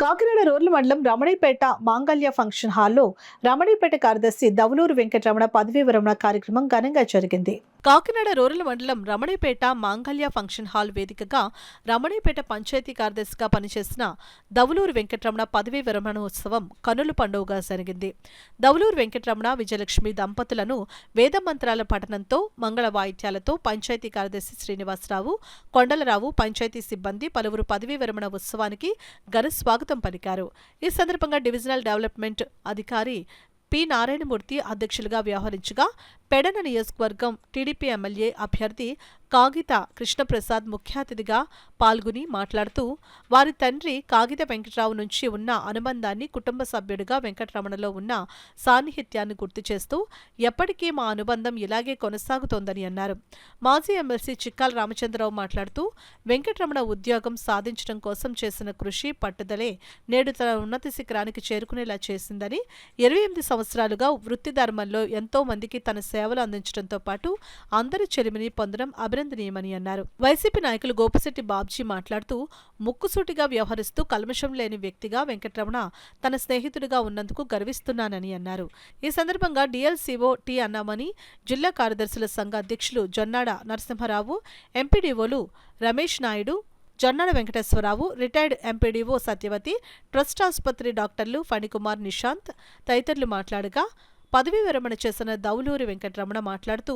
Kakinada rural మండలం రమణీపేట మాంగళ్య function హాల్లో రమణీపేట కార్యదర్శి దవులూరు వెంకటరమణ పదవీ విరమణ కార్యక్రమం ఘనంగా జరిగింది. కాకినాడ రూరల్ మండలం రమణీపేట మాంగళ్య ఫంక్షన్ హాల్ వేదికగా రమణీపేట పంచాయతీ కార్యదర్శిగా పనిచేసిన దవులూరు వెంకటరమణ పదవీ విరమణ ఉత్సవం కనుల పండుగగా జరిగింది. దవులూరు వెంకటరమణ విజయలక్ష్మి దంపతులను వేద మంత్రాల పఠనంతో మంగళ వాయిద్యాలతో పంచాయతీ కార్యదర్శి శ్రీనివాసరావు, కొండలరావు, పంచాయతీ సిబ్బంది పలువురు పదవీ విరమణ ఉత్సవానికి ఘన స్వాగతం పలికారు. ఈ సందర్భంగా డివిజనల్ డెవలప్మెంట్ అధికారి పి నారాయణమూర్తి అధ్యక్షులుగా వ్యవహరించగా పెడన నియోజకవర్గం టీడీపీ ఎమ్మెల్యే అభ్యర్థి కాగిత కృష్ణప్రసాద్ ముఖ్య అతిథిగా పాల్గొని మాట్లాడుతూ వారి తండ్రి కాగిత వెంకటరావు నుంచి ఉన్న అనుబంధాన్ని, కుటుంబ సభ్యుడిగా వెంకటరమణలో ఉన్న సాన్నిహిత్యాన్ని గుర్తు చేస్తూ ఎప్పటికీ మా అనుబంధం ఇలాగే కొనసాగుతోందని అన్నారు. మాజీ ఎమ్మెల్సీ చిక్కాల రామచంద్రరావు మాట్లాడుతూ వెంకటరమణ ఉద్యోగం సాధించడం కోసం చేసిన కృషి, పట్టుదలే నేడు తన ఉన్నత శిఖరానికి చేరుకునేలా చేసిందని, 28 సంవత్సరాలుగా వృత్తి ధర్మంలో ఎంతో మందికి తన సేవలు అందించడంతో పాటు అందరి చెలిమిని పొందడం అభినందనీయమని అన్నారు. వైసీపీ నాయకులు గోపిశెట్టి బాబ్జీ మాట్లాడుతూ ముక్కుసూటిగా వ్యవహరిస్తూ కల్మషం లేని వ్యక్తిగా వెంకటరమణ తన స్నేహితుడిగా ఉన్నందుకు గర్విస్తున్నానని అన్నారు. ఈ సందర్భంగా డిఎల్సీఓ టి అన్నామని, జిల్లా కార్యదర్శుల సంఘ అధ్యక్షులు జొన్నాడ నరసింహారావు, ఎంపీడీఓలు Ramesh Naidu, Jonnada Venkateswararao, retired MPDO Satyavathi, trust ఆసుపత్రి డాక్టర్లు ఫణికుమార్, నిశాంత్ తదితరులు మాట్లాడగా పదవీ విరమణ చేసిన దవులూరి వెంకటరమణ మాట్లాడుతూ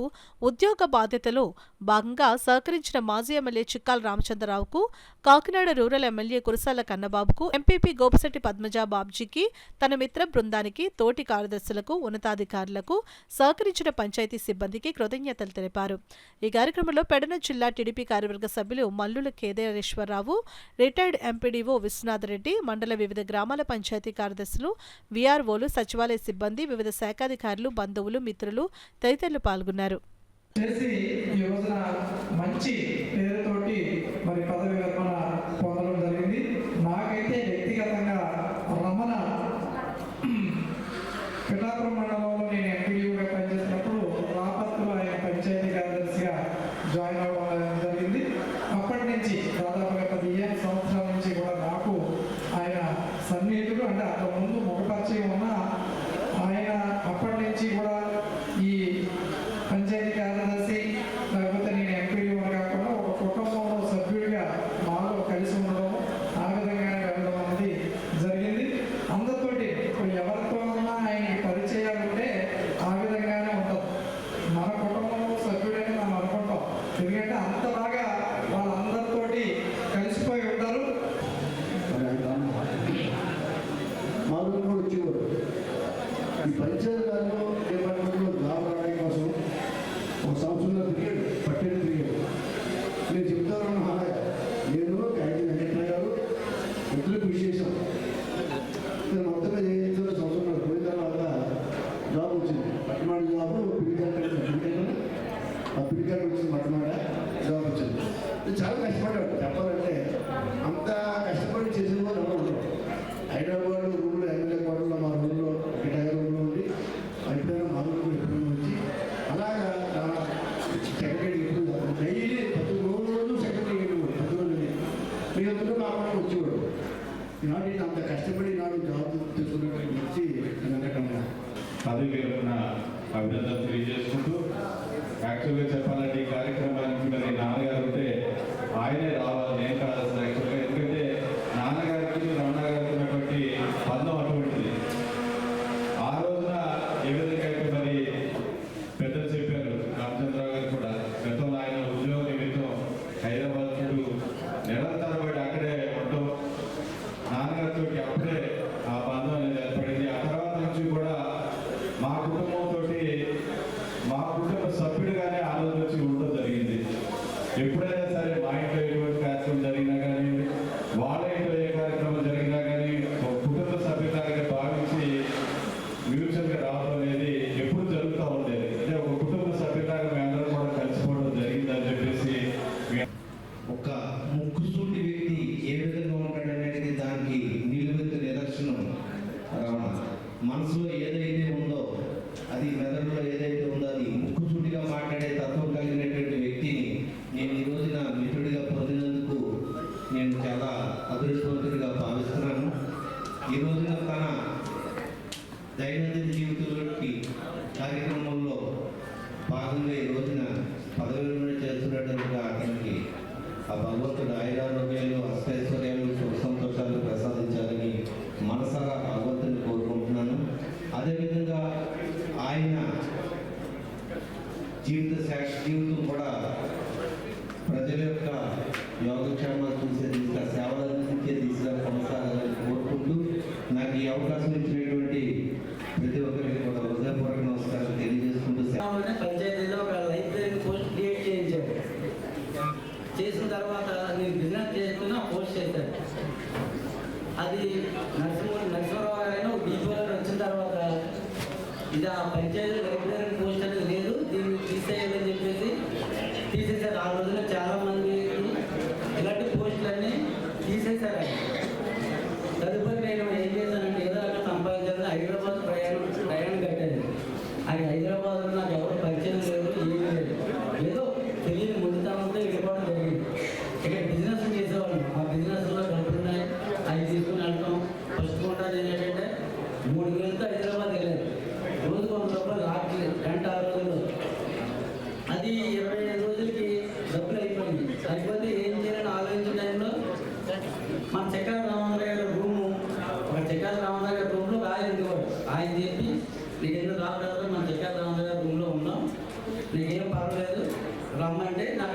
ఉద్యోగ బాధ్యతలో భాగంగా సహకరించిన మాజీ ఎమ్మెల్యే చిక్కాల రామచంద్రరావుకు, కాకినాడ రూరల్ ఎమ్మెల్యే కురసాల కన్నబాబుకు, ఎంపీపీ గోపిశెట్టి పద్మజ బాబ్జీకి, తన మిత్ర బృందానికి, తోటి కార్యదర్శులకు, ఉన్నతాధికారులకు, సహకరించిన పంచాయతీ సిబ్బందికి కృతజ్ఞతలు తెలిపారు. ఈ కార్యక్రమంలో పెడన జిల్లా టీడీపీ కార్యవర్గ సభ్యులు మల్లుల కేదారేశ్వరరావు, రిటైర్డ్ ఎంపీడీఓ విశ్వనాథ్ రెడ్డి, మండల వివిధ గ్రామాల పంచాయతీ కార్యదర్శులు, వీఆర్ఓలు, సచివాలయ సిబ్బంది, వివిధ శాఖాధికారులు, బంధువులు, మిత్రులు తదితరులు పాల్గొన్నారు. మంచి పేరుతోటి మరి పదవి విరమణ పొందడం జరిగింది. నాకైతే వ్యక్తిగతంగా రమణ పిఠాపురం మండలంలో నేను ఎంపీడీఓగా పనిచేసినప్పుడు రాపత్తులో ఆయన పంచాయతీ కార్యదర్శిగా జాయిన్ అవ్వడం జరిగింది. అప్పటి నుంచి దాదాపుగా 15 సంవత్సరాల నుంచి కూడా నాకు ఆయన సన్నిహితుడు, అంటే అంతకు ముందు ముఖపరిచయం ఉన్న ఆయన అప్పటి నుంచి కూడా ఈ పంచాయతీ కార్యదర్శి లేకపోతే నేను ఎంపీడీఓ కాకుండా ఒక కుటుంబంలో సభ్యుడిగా మాలో కలిసి ఉండడం, ఆ విధంగానే వెళ్ళడం అనేది జరిగింది. అందరితోటి ఎవరితో ఉన్నా ఆయన పరిచయాలు ఉంటే ఆ విధంగానే ఉంటుంది. మన కుటుంబంలో సభ్యుడని మనం అనుకుంటాం, ఎందుకంటే అంత బాగా వాళ్ళందరితోటి కలిసిపోయి ఉంటారు. ఈ పంచాయతీలో డిపార్ట్మెంట్లో జాబ్ రావడం కోసం ఒక సంవత్సరంలో తిరిగాడు, పట్టేది తిరిగాడు. నేను చెప్తాను, నేను కాగిత వెంకటరావు గారు ఇద్దరికి విశేషం. నేను మొత్తంగా చేయించిన సంవత్సరంలో పోయిన తర్వాత జాబ్ వచ్చింది. పట్టమాడ జాబ్ పిలికాడు, ఆ పిలికాడు వచ్చింది, పట్టమాడ జాబ్ వచ్చింది. నేను చాలా కష్టపడ్డాడు. చెప్పాలంటే అంత కష్టపడి చేసిన వాళ్ళు ఎవరు ఉండరు. హైదరాబాద్ రూమ్లో ఎమ్మెల్యే కోటలో మా రూమ్లో రిటైర్ రూమ్లో ఉండి ఎప్పుడైనా మా రూమ్లో ఎప్పుడైనా వచ్చి అలాగా సెక్రటరీ ఎప్పుడు డైలీ ప్రతి రోజు సెక్రటరీ ప్రతి రోజు మీ అందరూ కాకుండా వచ్చేవాడు. ఈనాడు నేను అంత కష్టపడి నాడు జాబ్ తీసుకున్నట్టు వచ్చి వెంకటరమణ పదవి విరమణ అభినందనలు తెలియజేసుకుంటూ, యాక్చువల్గా చెప్పాలంటే ఈ కార్యక్రమానికి మరి నాన్నగారు ఉంటే ఆయనే రావాలి, నేను కావాల్సిన యాక్చువల్గా. ఎందుకంటే నాన్నగారికి రమణ గారికి ఉన్నటువంటి బంధం అటువంటిది. ఆ రోజున ఏ విధంగా అయితే మరి పెద్దలు చెప్పారు, రామచంద్రరావు గారు కూడా గతంలో ఆయన ఉద్యోగ నిమిత్తం హైదరాబాద్ చుట్టూ నిరంతరపడి అక్కడే ఉండటం, నాన్నగారితో అప్పుడే ఆ బంధం అనేది ఏర్పడింది. ఆ తర్వాత నుంచి కూడా మా కుటుంబంతో, మా కుటుంబ సభ్యుడిగానే ఆ రోజు నుంచి ఉండడం జరిగింది. ఎప్పుడైనా సరే మా ఇంట్లో ఎటువంటి కార్యక్రమం జరిగినా కానీ దైనందిన జీవితంలోకి కార్యక్రమంలో భాగంగా ఈ రోజున పదవి విరమణ చేస్తున్నటువంటి అతనికి ఆ భగవంతుడు ఆయురారోగ్యాలు అష్టైశ్వర్యాలు సుఖ సంతోషాలు ప్రసాదించాలని మనసారా భగవంతుని కోరుకుంటున్నాను. అదేవిధంగా ఆయన జీవితం కూడా ప్రజల యొక్క యోగక్షేమాలు చూసే దిశగా సేవలు అందించే దిశగా కొనసాగాలని కోరుకుంటూ నాకు ఈ అవకాశం ఇచ్చినటువంటి ప్రతి ఒక్కరికి కూడా హృదయపూర్వక నమస్కారం తెలియజేసుకుంటూ పంచాయతీలో ఒక లైబ్రరీ పోస్ట్ క్రియేట్ చేయించాడు. చేసిన తర్వాత నేను బిజినెస్ చేస్తున్నా పోస్ట్ చేశాడు. అది నరసింహరావు గారైనా డీపీఆర్ వచ్చిన తర్వాత ఇది ఆ పంచాయతీ లైబ్రరీ పోస్ట్ అనేది లేదు, దీన్ని తీసేయాలని చెప్పేసి తీసేశారు. ఆ రోజున చాలా మంది ఇలాంటి పోస్టులన్నీ తీసేశారు. తదుపరి నేను ఏం చేశానంటే ఏదో అక్కడ సంపాదించాలని హైదరాబాద్ ప్రయాణం కట్టాను. అది హైదరాబాద్లో నాకు ఎవరు పరిచయం లేదు, ఏమీ లేదు. ఏదో తెలియని ముందుతనంతో వెళ్ళిపోవడం జరిగింది. ఇక్కడ బిజినెస్ చేసేవాళ్ళం. ఆ బిజినెస్లో డబ్బులు ఉన్నాయి, అవి తీసుకుని వెళ్తాం. ఫస్ట్ కొంటారు ఏంటంటే 3 వేలతో హైదరాబాద్ వెళ్ళారు. రోజు 100 రూపాయలు రాత్రి గంట 6 రోజులు. అది 25 రోజులకి డబ్బులు అయిపోయింది. అయిపోతే ఏం చేయాలని ఆలోచించిన టైంలో మన చక్కాల రామరావు గారి రూము, ఒక చక్కాల రామరావు గారి రూమ్లో రాయింది కూడా. ఆయన చెప్పి నీకు ఎందుకు రావడానికి మన చక్కాల రామరావు గారి రూమ్లో ఉన్నాం, నీకేం పర్వాలేదు రమ్మంటే నాకు